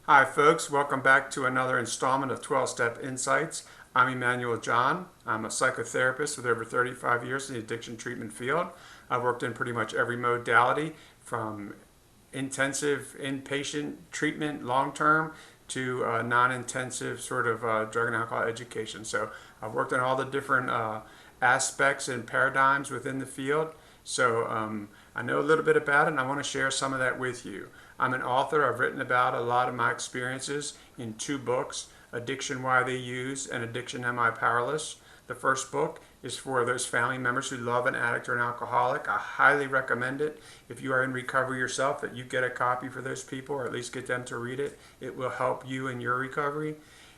Hi folks, welcome back to another installment of 12-Step Insights. I'm Emmanuel John. I'm a psychotherapist with over 35 years in the addiction treatment field. I've worked in pretty much every modality from intensive inpatient treatment long-term to non-intensive sort of drug and alcohol education. So I've worked on all the different aspects and paradigms within the field. So I know a little bit about it and I want to share some of that with you. I'm an author. I've written about a lot of my experiences in two books, Addiction, Why They Use, and Addiction, Am I Powerless? The first book is for those family members who love an addict or an alcoholic. I highly recommend it. If you are in recovery yourself, that you get a copy for those people, or at least get them to read it. It will help you in your recovery.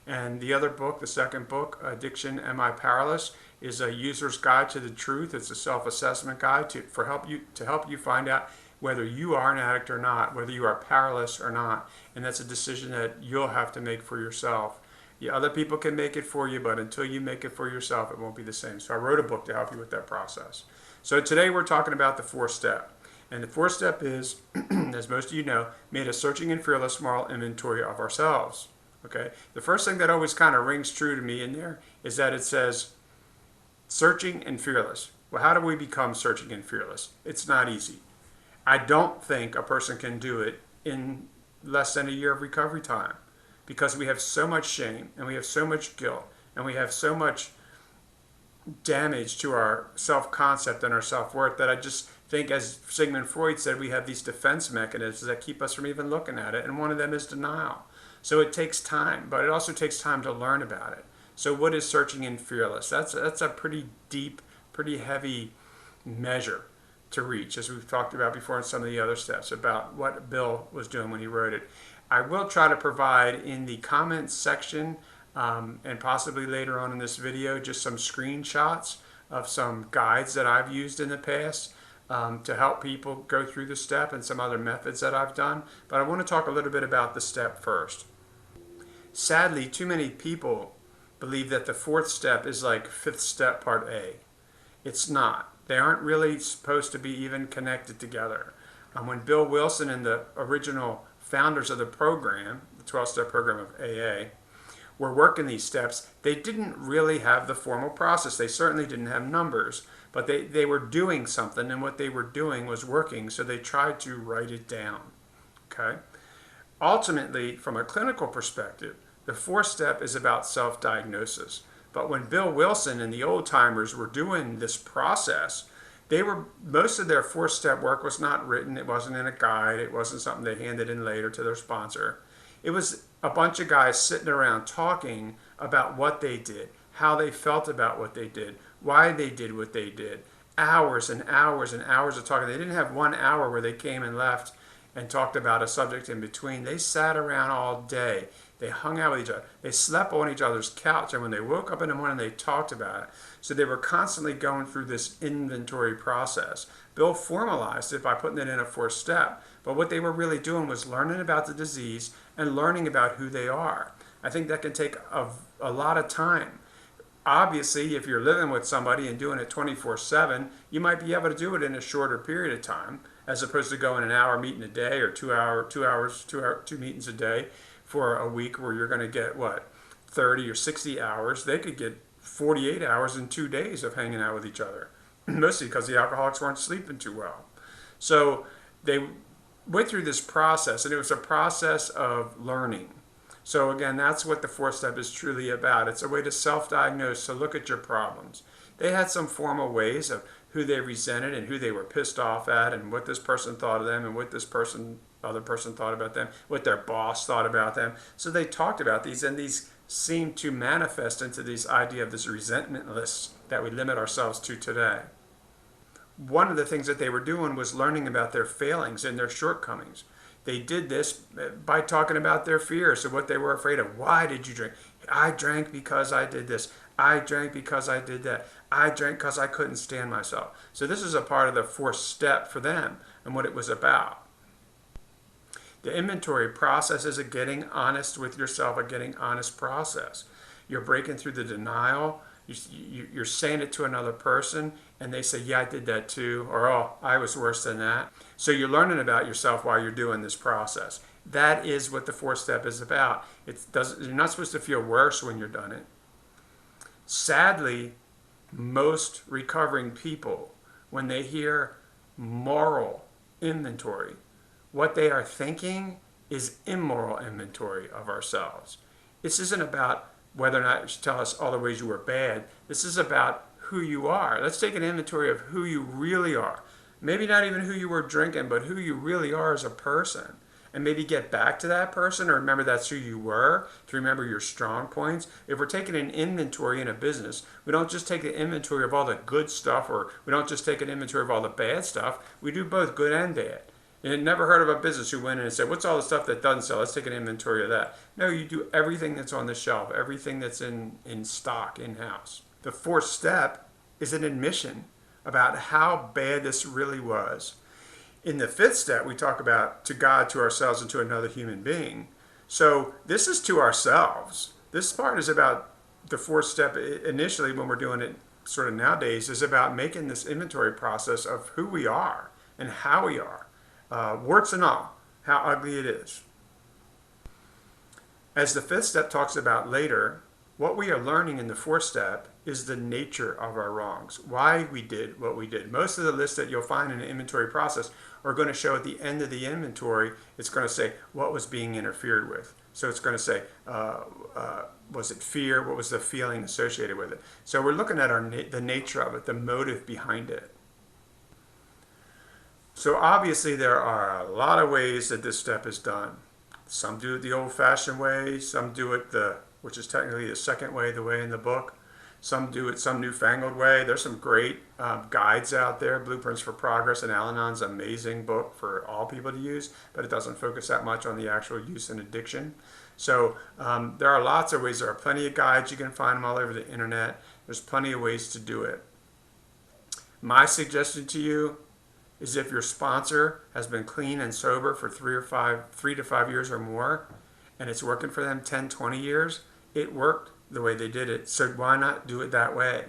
And the other book, the second book, Addiction, Am I Powerless, is a user's guide to the truth. It's a self-assessment guide to help you find out whether you are an addict or not, whether you are powerless or not. And that's a decision that you'll have to make for yourself. Yeah, other people can make it for you, but until you make it for yourself, it won't be the same. So I wrote a book to help you with that process. So today we're talking about the fourth step. And the fourth step is, as most of you know, made a searching and fearless moral inventory of ourselves. Okay? The first thing that always kind of rings true to me in there is that it says, searching and fearless. Well, how do we become searching and fearless? It's not easy. I don't think a person can do it in less than a year of recovery time because we have so much shame and we have so much guilt and we have so much damage to our self-concept and our self-worth that I just think, as Sigmund Freud said, we have these defense mechanisms that keep us from even looking at it, and one of them is denial. So it takes time, but it also takes time to learn about it. So what is searching and fearless? That's a pretty deep, pretty heavy measure to reach, as we've talked about before in some of the other steps about what Bill was doing when he wrote it. I will try to provide in the comments section and possibly later on in this video just some screenshots of some guides that I've used in the past to help people go through the step and some other methods that I've done. But I want to talk a little bit about the step first. Sadly, too many people believe that the fourth step is like fifth step part A. It's not. They aren't really supposed to be even connected together. When Bill Wilson and the original founders of the program, the 12-step program of AA, were working these steps, they didn't really have the formal process. They certainly didn't have numbers, but they were doing something, and what they were doing was working, so they tried to write it down. Okay? Ultimately, from a clinical perspective, the fourth step is about self-diagnosis. But when Bill Wilson and the old timers were doing this process, most of their fourth step work was not written. It wasn't in a guide. It wasn't something they handed in later to their sponsor. It was a bunch of guys sitting around talking about what they did, how they felt about what they did, why they did what they did. Hours and hours and hours of talking. They didn't have 1 hour where they came and left and talked about a subject in between. They sat around all day. They hung out with each other. They slept on each other's couch, and when they woke up in the morning, they talked about it. So they were constantly going through this inventory process. Bill formalized it by putting it in a fourth step, but what they were really doing was learning about the disease and learning about who they are. I think that can take a lot of time. Obviously, if you're living with somebody and doing it 24/7, you might be able to do it in a shorter period of time, as opposed to going an hour meeting a day or 2 meetings a day for a week where you're going to get, 30 or 60 hours. They could get 48 hours in 2 days of hanging out with each other, mostly because the alcoholics weren't sleeping too well. So they went through this process, and it was a process of learning. So again, that's what the fourth step is truly about. It's a way to self-diagnose, to look at your problems. They had some formal ways of who they resented and who they were pissed off at, and what this person thought of them, and what this other person thought about them, what their boss thought about them. So they talked about these, and these seemed to manifest into this idea of this resentment list that we limit ourselves to today. One of the things that they were doing was learning about their failings and their shortcomings. They did this by talking about their fears, so what they were afraid of. Why did you drink? I drank because I did this. I drank because I did that. I drank because I couldn't stand myself. So this is a part of the fourth step for them and what it was about. The inventory process is a getting honest with yourself, a getting honest process. You're breaking through the denial. You're saying it to another person, and they say, yeah, I did that too, or oh, I was worse than that. So you're learning about yourself while you're doing this process. That is what the fourth step is about. You're not supposed to feel worse when you're done it. Sadly, most recovering people, when they hear moral inventory, what they are thinking is immoral inventory of ourselves. This isn't about whether or not you should tell us all the ways you were bad. This is about who you are. Let's take an inventory of who you really are. Maybe not even who you were drinking, but who you really are as a person. And maybe get back to that person, or remember that's who you were, to remember your strong points. If we're taking an inventory in a business, we don't just take an inventory of all the good stuff, or we don't just take an inventory of all the bad stuff. We do both good and bad. You never heard of a business who went in and said, what's all the stuff that doesn't sell? Let's take an inventory of that. No, you do everything that's on the shelf, everything that's in stock, in-house. The fourth step is an admission about how bad this really was. In the fifth step, we talk about to God, to ourselves, and to another human being. So this is to ourselves. This part is about the fourth step initially, when we're doing it sort of nowadays, is about making this inventory process of who we are and how we are. Warts and all, how ugly it is. As the fifth step talks about later, what we are learning in the fourth step is the nature of our wrongs, why we did what we did. Most of the lists that you'll find in an inventory process are going to show at the end of the inventory, it's going to say what was being interfered with. So it's going to say, was it fear? What was the feeling associated with it? So we're looking at the nature of it, the motive behind it. So obviously there are a lot of ways that this step is done. Some do it the old-fashioned way, some do it which is technically the second way, the way in the book. Some do it some newfangled way. There's some great guides out there. Blueprints for Progress and Al-Anon's amazing book for all people to use, but it doesn't focus that much on the actual use and addiction. So there are lots of ways. There are plenty of guides. You can find them all over the internet. There's plenty of ways to do it. My suggestion to you is, if your sponsor has been clean and sober for 3 to 5 years or more, and it's working for them 10, 20 years, it worked the way they did it. So why not do it that way?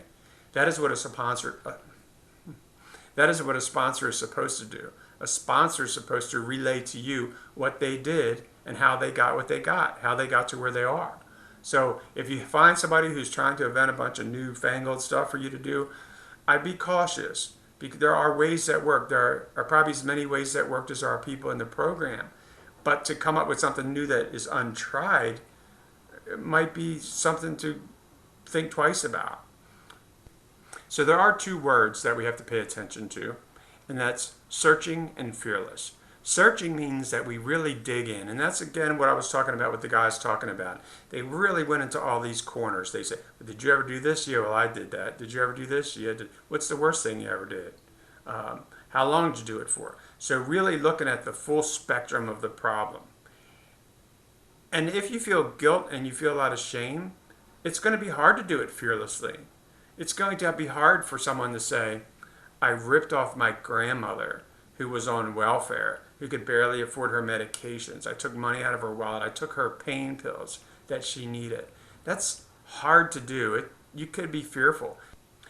That is what a sponsor is supposed to do. A sponsor is supposed to relay to you what they did and how they got what they got, how they got to where they are. So if you find somebody who's trying to invent a bunch of newfangled stuff for you to do, I'd be cautious, because there are ways that work. There are probably as many ways that worked as there are people in the program. But to come up with something new that is untried, it might be something to think twice about. So there are two words that we have to pay attention to, and that's searching and fearless. Searching means that we really dig in, and that's again what I was talking about with the guys talking about. They really went into all these corners. They say, did you ever do this? Yeah, well, I did that. Did you ever do this? Yeah, what's the worst thing you ever did? How long did you do it for? So really looking at the full spectrum of the problem. And if you feel guilt and you feel a lot of shame, it's going to be hard to do it fearlessly. It's going to be hard for someone to say, I ripped off my grandmother who was on welfare, who could barely afford her medications. I took money out of her wallet. I took her pain pills that she needed. That's hard to do. You could be fearful.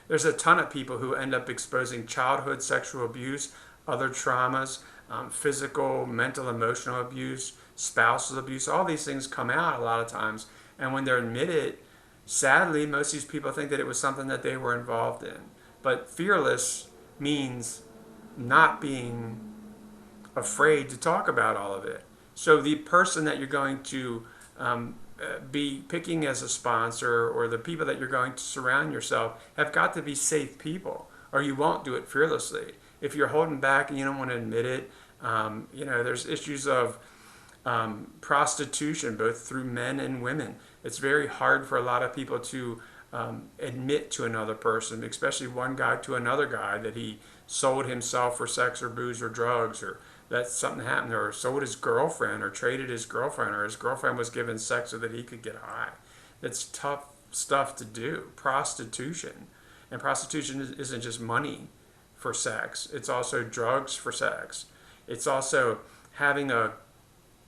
There's a ton of people who end up exposing childhood sexual abuse, other traumas, physical, mental, emotional abuse, spousal abuse. All these things come out a lot of times. And when they're admitted, sadly, most of these people think that it was something that they were involved in. But fearless means not being afraid to talk about all of it. So the person that you're going to be picking as a sponsor, or the people that you're going to surround yourself, have got to be safe people, or you won't do it fearlessly. If you're holding back and you don't want to admit it, there's issues of prostitution, both through men and women. It's very hard for a lot of people to admit to another person, especially one guy to another guy, that he sold himself for sex or booze or drugs, or that something happened, or sold his girlfriend, or traded his girlfriend, or his girlfriend was given sex so that he could get high. That's tough stuff to do. Prostitution. And prostitution isn't just money for sex. It's also drugs for sex. It's also having a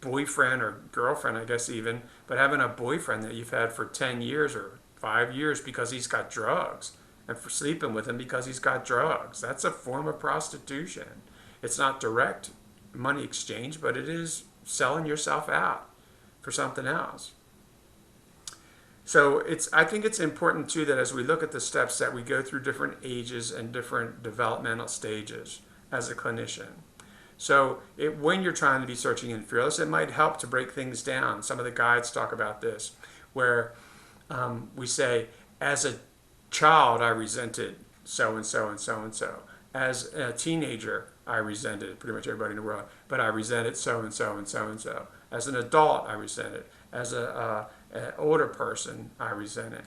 boyfriend or girlfriend, I guess even, but having a boyfriend that you've had for 10 years or 5 years because he's got drugs, and for sleeping with him because he's got drugs. That's a form of prostitution. It's not direct money exchange, but it is selling yourself out for something else. So I think it's important too that as we look at the steps that we go through different ages and different developmental stages as a clinician. So when you're trying to be searching and fearless, it might help to break things down. Some of the guides talk about this, where we say, as a child, I resented so and so and so and so. As a teenager, I resented pretty much everybody in the world, but I resented so and so and so and so. As an adult, I resented. As an older person, I resent it.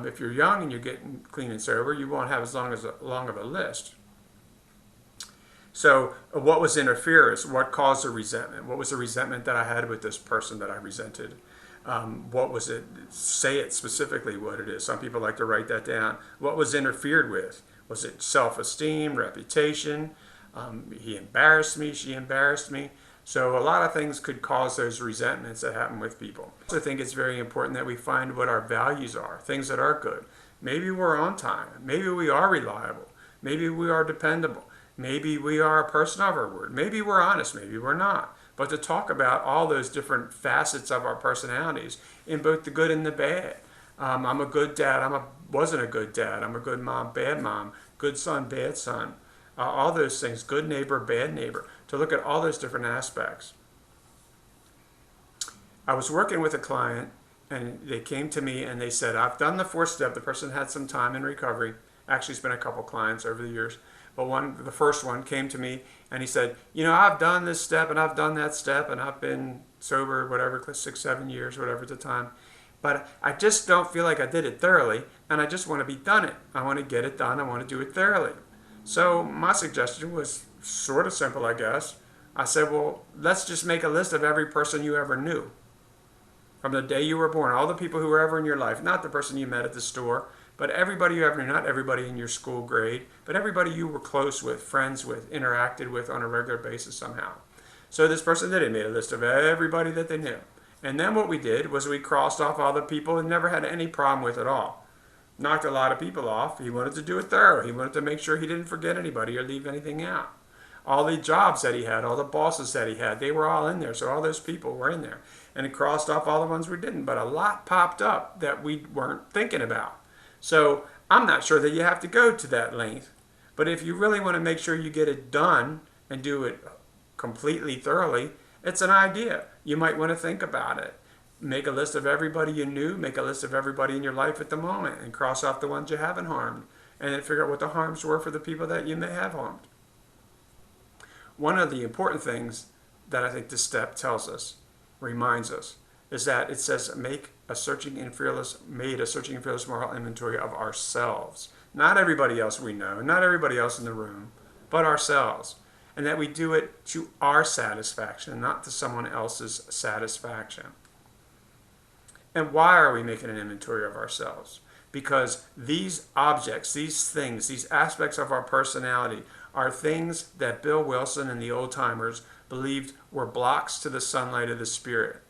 If you're young and you're getting clean and sober, you won't have as long of a list. So what was interference? What caused the resentment? What was the resentment that I had with this person that I resented? What was it? Say it specifically what it is. Some people like to write that down. What was interfered with? Was it self-esteem, reputation? He embarrassed me, she embarrassed me. So a lot of things could cause those resentments that happen with people. I also think it's very important that we find what our values are, things that are good. Maybe we're on time. Maybe we are reliable. Maybe we are dependable. Maybe we are a person of our word. Maybe we're honest. Maybe we're not. But to talk about all those different facets of our personalities in both the good and the bad. I'm a good dad. Wasn't a good dad. I'm a good mom, bad mom. Good son, bad son. All those things. Good neighbor, bad neighbor. To look at all those different aspects. I was working with a client, and they came to me and they said, I've done the 4th step. The person had some time in recovery. Actually, it's been a couple clients over the years. But the first one came to me and he said, I've done this step and I've done that step and I've been sober, whatever, 6, 7 years, whatever at the time. But I just don't feel like I did it thoroughly, and I just want to be done it. I want to get it done. I want to do it thoroughly. So my suggestion was sort of simple, I guess. I said, well, let's just make a list of every person you ever knew. From the day you were born, all the people who were ever in your life, not the person you met at the store, but everybody you ever knew, not everybody in your school grade, but everybody you were close with, friends with, interacted with on a regular basis somehow. So this person did it, made a list of everybody that they knew. And then what we did was we crossed off all the people and never had any problem with at all. Knocked a lot of people off. He wanted to do it thorough. He wanted to make sure he didn't forget anybody or leave anything out. All the jobs that he had, all the bosses that he had, they were all in there. So all those people were in there. And he crossed off all the ones we didn't. But a lot popped up that we weren't thinking about. So I'm not sure that you have to go to that length. But if you really want to make sure you get it done and do it completely thoroughly, it's an idea. You might want to think about it. Make a list of everybody you knew. Make a list of everybody in your life at the moment. And cross off the ones you haven't harmed. And then figure out what the harms were for the people that you may have harmed. One of the important things that I think this step tells us, reminds us, is that it says made a searching and fearless moral inventory of ourselves. Not everybody else we know, not everybody else in the room, but ourselves. And that we do it to our satisfaction, not to someone else's satisfaction. And why are we making an inventory of ourselves? Because these objects, these things, these aspects of our personality are things that Bill Wilson and the old timers believed were blocks to the sunlight of the spirit.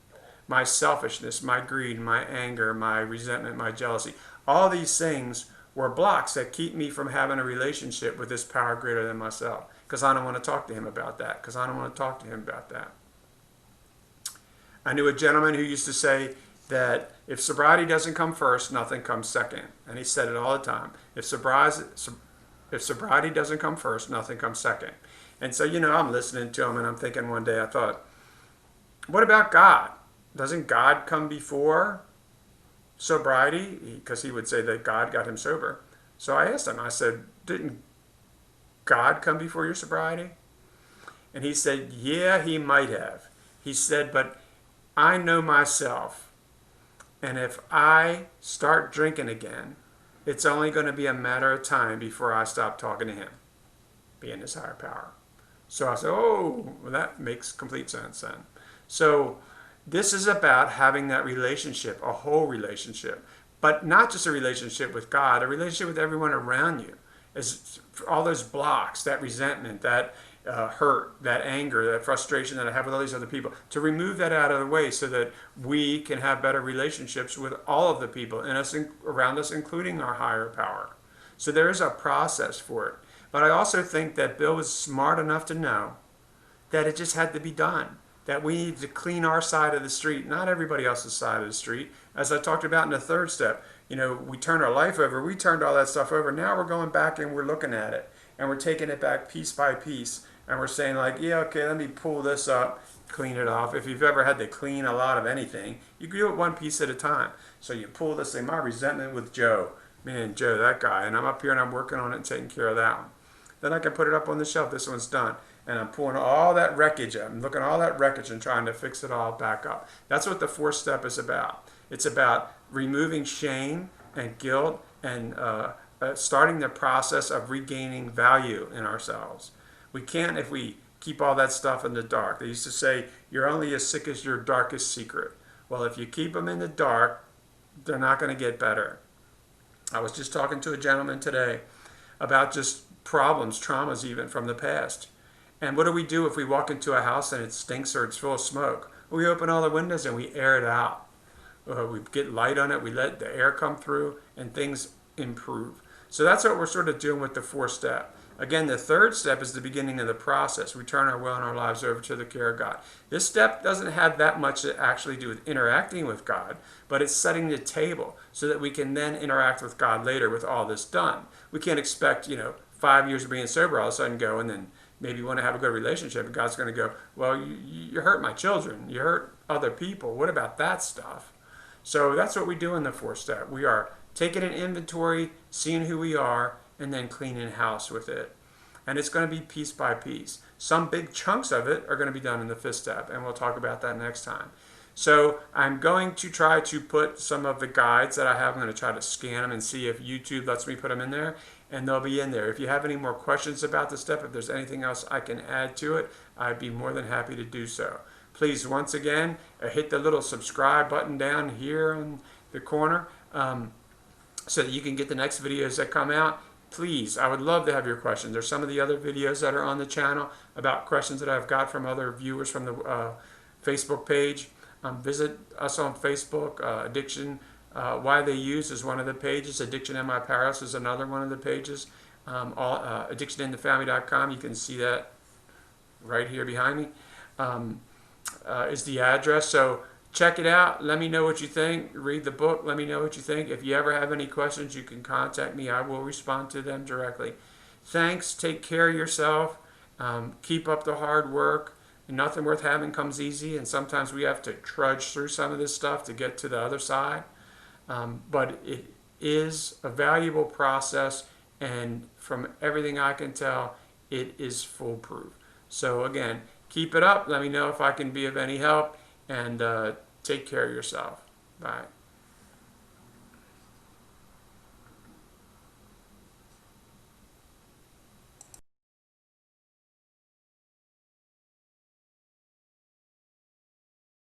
My selfishness, my greed, my anger, my resentment, my jealousy, all these things were blocks that keep me from having a relationship with this power greater than myself. Because I don't want to talk to him about that. Because I don't want to talk to him about that. I knew a gentleman who used to say that if sobriety doesn't come first, nothing comes second. And he said it all the time. If sobriety doesn't come first, nothing comes second. And so, I'm listening to him and I'm thinking one day, I thought, what about God? Doesn't God come before sobriety? Because he would say that God got him sober. So I asked him, I said, didn't God come before your sobriety? And he said, yeah, he might have. He said, but I know myself. And if I start drinking again, it's only going to be a matter of time before I stop talking to him, being his higher power. So I said, well, that makes complete sense then. So this is about having that relationship, a whole relationship, but not just a relationship with God, a relationship with everyone around you. Is all those blocks, that resentment, that hurt, that anger, that frustration that I have with all these other people, to remove that out of the way so that we can have better relationships with all of the people in us, around us, including our higher power. So there is a process for it. But I also think that Bill was smart enough to know that it just had to be done. That we need to clean our side of the street, not everybody else's side of the street. As I talked about in the third step, we turned our life over, we turned all that stuff over. Now we're going back and we're looking at it and we're taking it back piece by piece. And we're saying like, yeah, okay, let me pull this up, clean it off. If you've ever had to clean a lot of anything, you can do it one piece at a time. So you pull this thing, my resentment with Joe, man, Joe, that guy, and I'm up here and I'm working on it and taking care of that one. Then I can put it up on the shelf. This one's done. And I'm pulling all that wreckage up. I'm looking at all that wreckage and trying to fix it all back up. That's what the fourth step is about. It's about removing shame and guilt and starting the process of regaining value in ourselves. We can't if we keep all that stuff in the dark. They used to say, you're only as sick as your darkest secret. Well, if you keep them in the dark, they're not going to get better. I was just talking to a gentleman today about just problems, traumas even from the past. And what do we do if we walk into a house and it stinks or it's full of smoke? We open all the windows and we air it out. We get light on it, we let the air come through, and things improve. So that's what we're sort of doing with the fourth step. Again, the third step is the beginning of the process. We turn our will and our lives over to the care of God. This step doesn't have that much to actually do with interacting with God, but it's setting the table so that we can then interact with God later with all this done. We can't expect, 5 years of being sober all of a sudden go and then maybe want to have a good relationship, and God's going to go, well, you hurt my children. You hurt other people. What about that stuff? So that's what we do in the fourth step. We are taking an inventory, seeing who we are, and then cleaning house with it. And it's going to be piece by piece. Some big chunks of it are going to be done in the fifth step, and we'll talk about that next time. So I'm going to try to put some of the guides that I have, I'm going to try to scan them and see if YouTube lets me put them in there, and they'll be in there. If you have any more questions about the step, if there's anything else I can add to it, I'd be more than happy to do so. Please, once again, hit the little subscribe button down here in the corner so that you can get the next videos that come out. Please, I would love to have your questions. There's some of the other videos that are on the channel about questions that I've got from other viewers from the Facebook page. Visit us on Facebook. Addiction, Why They Use is one of the pages. Addiction in My Paris is another one of the pages. Addictioninthefamily.com, you can see that right here behind me, is the address. So check it out. Let me know what you think. Read the book. Let me know what you think. If you ever have any questions, you can contact me. I will respond to them directly. Thanks. Take care of yourself. Keep up the hard work. Nothing worth having comes easy, and sometimes we have to trudge through some of this stuff to get to the other side. But it is a valuable process, and from everything I can tell, it is foolproof. So again, keep it up. Let me know if I can be of any help, and take care of yourself. Bye.